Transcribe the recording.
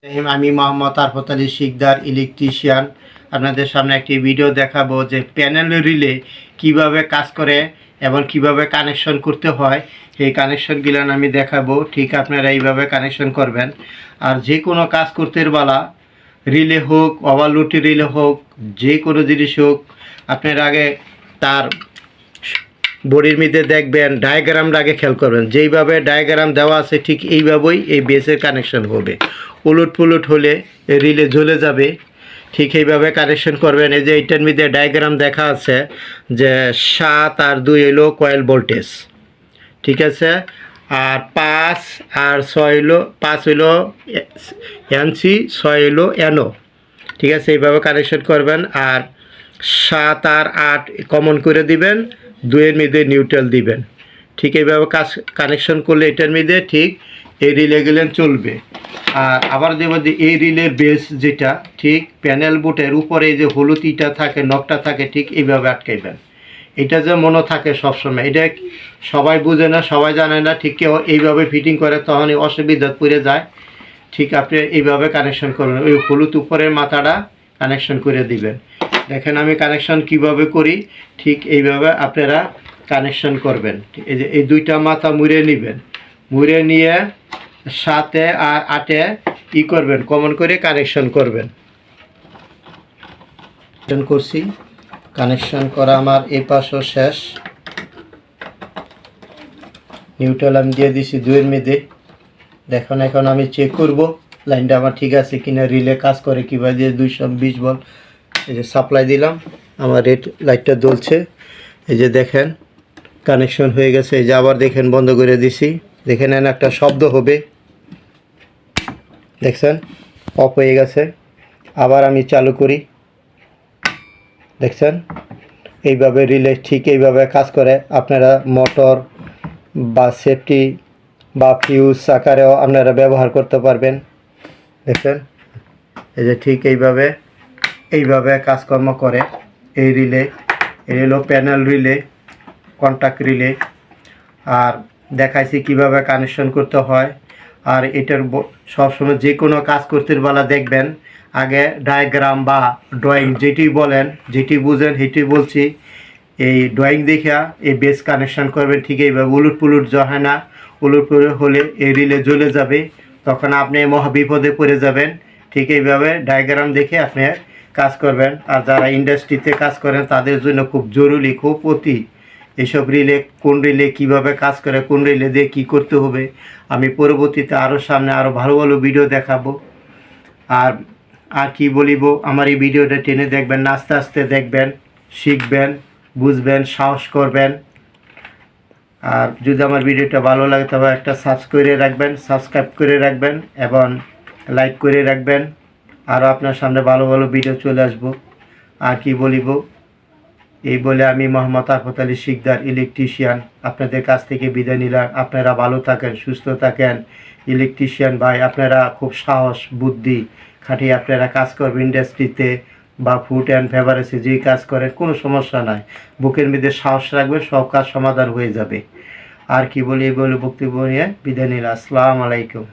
আমি মোহাম্মদ আরফত আলী শিকদার ইলেকট্রিশিয়ান আপনাদের সামনে একটি ভিডিও দেখাবো যে প্যানেল রিলে কিভাবে কাজ করে এবং কিভাবে কানেকশন করতে হয়। এই কানেকশনগুলো আমি দেখাবো। ঠিক আপনারা এইভাবে কানেকশন করবেন। আর যে কোনো কাজ করতে বেলা রিলে হোক, ওভারলোড রিলে হোক, যে কোনো জিনিস হোক, আপনারা আগে তার বডির মধ্যে দেখবেন ডায়াগ্রামটা আগে খেয়াল করবেন। যেইভাবে ডায়াগ্রাম দেওয়া আছে ঠিক এইভাবেই এই বেসের কানেকশন হবে। উলট পুলট হলে রিলে জ্বলে যাবে। ঠিক এইভাবে কানেকশন করবেন। এই যে এইটার মধ্যে ডায়াগ্রাম দেখা আছে যে 7 আর 2 হলো কয়েল ভোল্টেজ, ঠিক আছে। আর 5 আর 6 হলো 5 হলো এনসি, 6 হলো এনও, ঠিক আছে। এইভাবে কানেকশন করবেন। আর 7 আর 8 কমন করে দিবেন, 2-এর মধ্যে নিউট্রাল দিবেন। ঠিক এইভাবে কানেকশন করলে এটার মধ্যে ঠিক এই রিলে গেলেন চলবে। আর আবার দেব যে এই রিলের বেস যেটা ঠিক প্যানেল বোর্ডের উপরে যে হলুদ ইটা থাকে, নখটা থাকে, ঠিক এইভাবে আটকাইবেন। এটা যে মনে থাকে সবসময়, এটা সবাই বুঝে না, সবাই জানে না। ঠিক কেউ এইভাবে ফিটিং করে তখন অসুবিধা পড়ে যায়। ঠিক আপনি এইভাবে কানেকশন করবেন। ওই হলুদ উপরের মাথাটা কানেকশন করে দিবেন। দেখেন আমি কানেকশন কিভাবে করি, ঠিক এইভাবে আপনারা কানেকশন করবেন। এই যে এই দুইটা মাথা মুড়ে নেবেন, মুড়ে নিয়ে 7 আর 8 করবেন, কমন করে কানেকশন করবেন। করছি কানেকশন করা আমার এই পাশও শেষ। নিউট্রাল আমি দিয়ে দিছি 2-এর মধ্যে। দেখুন এখন আমি চেক করব লাইনটা আমার ঠিক আছে কিনা, রিলে কাজ করে কীভাবে। দিয়ে 220 ভোল্ট এই যে সাপ্লাই দিলাম, আমার রেড লাইটটা জ্বলছে। এই যে দেখেন কানেকশন হয়ে গেছে। এই যে আবার দেখেন বন্ধ করে দিছি, দেখেন একটা শব্দ হবে, দেখছেন অফ হয়ে গেছে। আবার আমি চালু করি, দেখছেন এইভাবে রিলে ঠিক এইভাবে কাজ করে। আপনারা মোটর বা সেফটি বা ফিউজ আকারেও আপনারা ব্যবহার করতে পারবেন। দেখছেন এই যে ঠিক এইভাবে কাজকর্ম করে এই রিলে। এই হলো প্যানেল রিলে, কন্ট্যাক্ট রিলে। আর দেখাইছি কিভাবে কানেকশন করতে হয়। আর এটার সবসময় যে কোনো কাজ করতে বেলা দেখবেন আগে ডায়াগ্রাম বা ড্রয়িং যেটি বলেন, যেটি বুঝেন সেটি বলছি, এই ড্রয়িং দেখা এই বেস কানেকশন করবেন। ঠিক এইভাবে উলট পুলট হয় না। উলট পুলট হলে এই রিলে জ্বলে যাবে, তখন আপনি মহা বিপদে পড়ে যাবেন। ঠিক এইভাবে ডায়াগ্রাম দেখে আপনি কাজ করবেন। আর যারা ইন্ডাস্ট্রিতে কাজ করেন তাদের জন্য খুব জরুরি, খুব অতি এসব রিলে, কোন রিলে কীভাবে কাজ করে, কোন রিলে দিয়ে কী করতে হবে। আমি পরবর্তীতে আরও সামনে আরও ভালো ভালো ভিডিও দেখাবো। আর কি বলিব, আমার এই ভিডিওটা টেনে দেখবেন, আস্তে আস্তে দেখবেন, শিখবেন, বুঝবেন, সাহস করবেন। আর যদি আমার ভিডিওটা ভালো লাগে তবে একটা সাবস্ক্রাইব করে রাখবেন এবং লাইক করে রাখবেন। আরও আপনার সামনে ভালো ভালো ভিডিও চলে আসবো। আর কি বলিব, এই বলে আমি মোহাম্মদ আরফত আলী শিকদার ইলেকট্রিশিয়ান আপনাদের কাছ থেকে বিদায় নিলাম। আপনারা ভালো থাকেন, সুস্থ থাকেন। ইলেকট্রিশিয়ান ভাই আপনারা খুব সাহস বুদ্ধি খাটিয়ে আপনারা কাজ করবেন। ইন্ডাস্ট্রিতে বা ফুড অ্যান্ড ফেভারেসে যেই কাজ করেন কোনো সমস্যা নাই, বুকের মধ্যে সাহস রাখবেন, সব কাজ সমাধান হয়ে যাবে। আর কি বলি, এই বলে বক্তব্য নিয়ে বিদায় নিলাম। আসসালামু আলাইকুম।